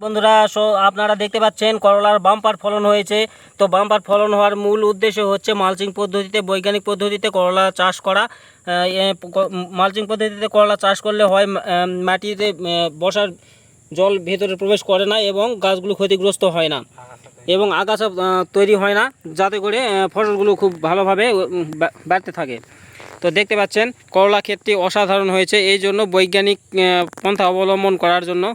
বন্ধুরা আপনারা দেখতে পাচ্ছেন করলার বাম্পার ফলন হয়েছে। তো বাম্পার ফলন হওয়ার মূল উদ্দেশ্য হচ্ছে মালচিং পদ্ধতিতে, বৈজ্ঞানিক পদ্ধতিতে করলা চাষ করা। মালচিং পদ্ধতিতে করলা চাষ করলে হয় মাটিতে বসার জল ভেতরে প্রবেশ করে না এবং গাছগুলো ক্ষতিগ্রস্ত হয় না এবং আগাছা তৈরি হয় না, যাতে করে ফসলগুলো খুব ভালোভাবে বাড়তে থাকে। তো দেখতে পাচ্ছেন করলা ক্ষেতটি অসাধারণ হয়েছে, এই জন্য বৈজ্ঞানিক পন্থা অবলম্বন করার জন্য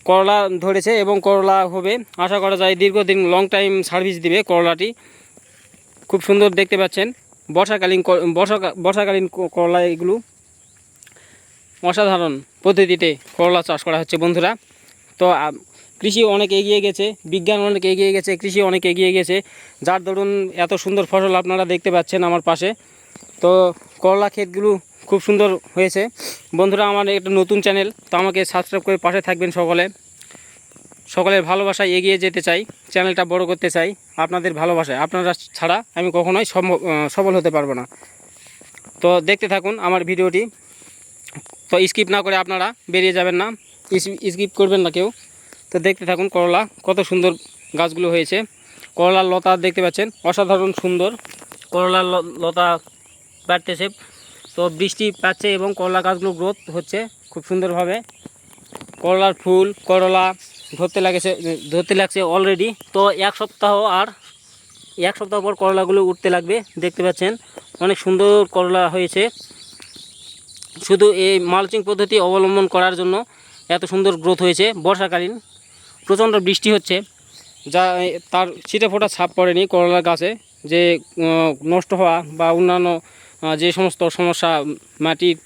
করলা ধরেছে এবং করলা হবে, আশা করা যায় দীর্ঘদিন লং টাইম সার্ভিস দিবে করলাটি। খুব সুন্দর দেখতে পাচ্ছেন বর্ষাকালীন করলা, এগুলো অসাধারণ পদ্ধতিতে করলা চাষ করা হচ্ছে বন্ধুরা। তো কৃষি অনেক এগিয়ে গেছে, বিজ্ঞান অনেক এগিয়ে গেছে, কৃষি অনেক এগিয়ে গেছে, যার দরুন এত সুন্দর ফসল আপনারা দেখতে পাচ্ছেন আমার পাশে। তো করলা ক্ষেতগুলো খুব সুন্দর হয়েছে বন্ধুরা। আমার একটা নতুন চ্যানেল, তো আমাকে সাবস্ক্রাইব করে পাশে থাকবেন। সকলের ভালোবাসায় এগিয়ে যেতে চাই, চ্যানেলটা বড় করতে চাই আপনাদের ভালোবাসায়। আপনারা ছাড়া আমি কখনোই সফল হতে পারবো না। তো দেখতে থাকুন আমার ভিডিওটি, তো স্কিপ না করে আপনারা বেরিয়ে যাবেন না, স্কিপ করবেন না কেউ। তো দেখতে থাকুন করলা কত সুন্দর গাছগুলো হয়েছে। করলার লতা দেখতে পাচ্ছেন অসাধারণ সুন্দর, করলার লতা বাড়তেছে। তো বৃষ্টি পাচ্ছে এবং করলা গাছগুলো গ্রোথ হচ্ছে খুব সুন্দরভাবে। করলার ফুল করলা ধরতে লাগছে অলরেডি। তো এক সপ্তাহ পর করলাগুলো উঠতে লাগবে। দেখতে পাচ্ছেন অনেক সুন্দর করলা হয়েছে, শুধু এই মালচিং পদ্ধতি অবলম্বন করার জন্য এত সুন্দর গ্রোথ হয়েছে। বর্ষাকালীন প্রচণ্ড বৃষ্টি হচ্ছে, যা তার ছিটে ফোটা ছাপ পড়েনি করলা গাছে, যে নষ্ট হওয়া বা অন্যান্য যে সমস্ত সমস্যা, মাটির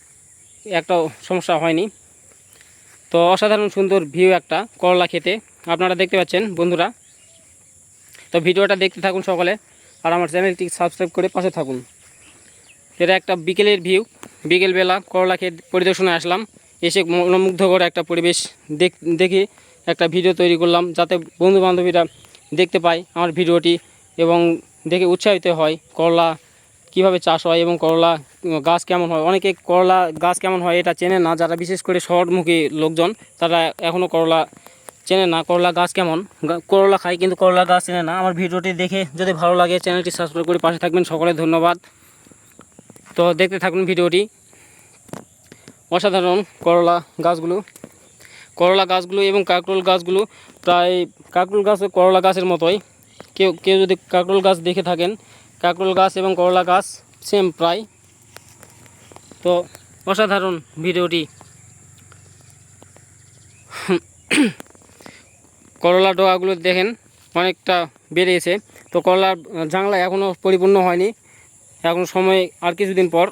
একটা সমস্যা হয়নি। তো অসাধারণ সুন্দর ভিউ একটা করলা খেতে আপনারা দেখতে পাচ্ছেন বন্ধুরা। তো ভিডিওটা দেখতে থাকুন সকলে, আর আমার চ্যানেলটি সাবস্ক্রাইব করে পাশে থাকুন। এটা একটা বিকেলের ভিউ, বিকেলবেলা করলা ক্ষেত পরিদর্শনে আসলাম, এসে মনোমুগ্ধকর একটা পরিবেশ দেখে একটা ভিডিও তৈরি করলাম, যাতে বন্ধুবান্ধবীরা দেখতে পায় আমার ভিডিওটি এবং দেখে উৎসাহিত হয় করলা কীভাবে চাষ হয় এবং করলা গাছ কেমন হয়। অনেকে করলা গাছ কেমন হয় এটা চেনে না, যারা বিশেষ করে শহরমুখী লোকজন তারা এখনও করলা চেনে না, করলা গাছ কেমন। করলা খায় কিন্তু করলা গাছ চেনে না। আমার ভিডিওটি দেখে যদি ভালো লাগে চ্যানেলটি সাবস্ক্রাইব করে পাশে থাকবেন। সকলে ধন্যবাদ। তো দেখতে থাকুন ভিডিওটি। অসাধারণ করলা গাছগুলো এবং কাঁকরোল গাছগুলো প্রায় কাঁকরোল গাছ ও করলা গাছের মতোই। কেউ যদি কাঁকরোল গাছ দেখে থাকেন, কাঁকরোল গাছ এবং করলা গাছ সেম প্রায়। তো অসাধারণ ভিডিওটি। করলা ডগাগুলো দেখেন অনেকটা বেড়েছে। তো করলার জাংলা এখনও পরিপূর্ণ হয়নি, এখন সময় আর কিছুদিন পর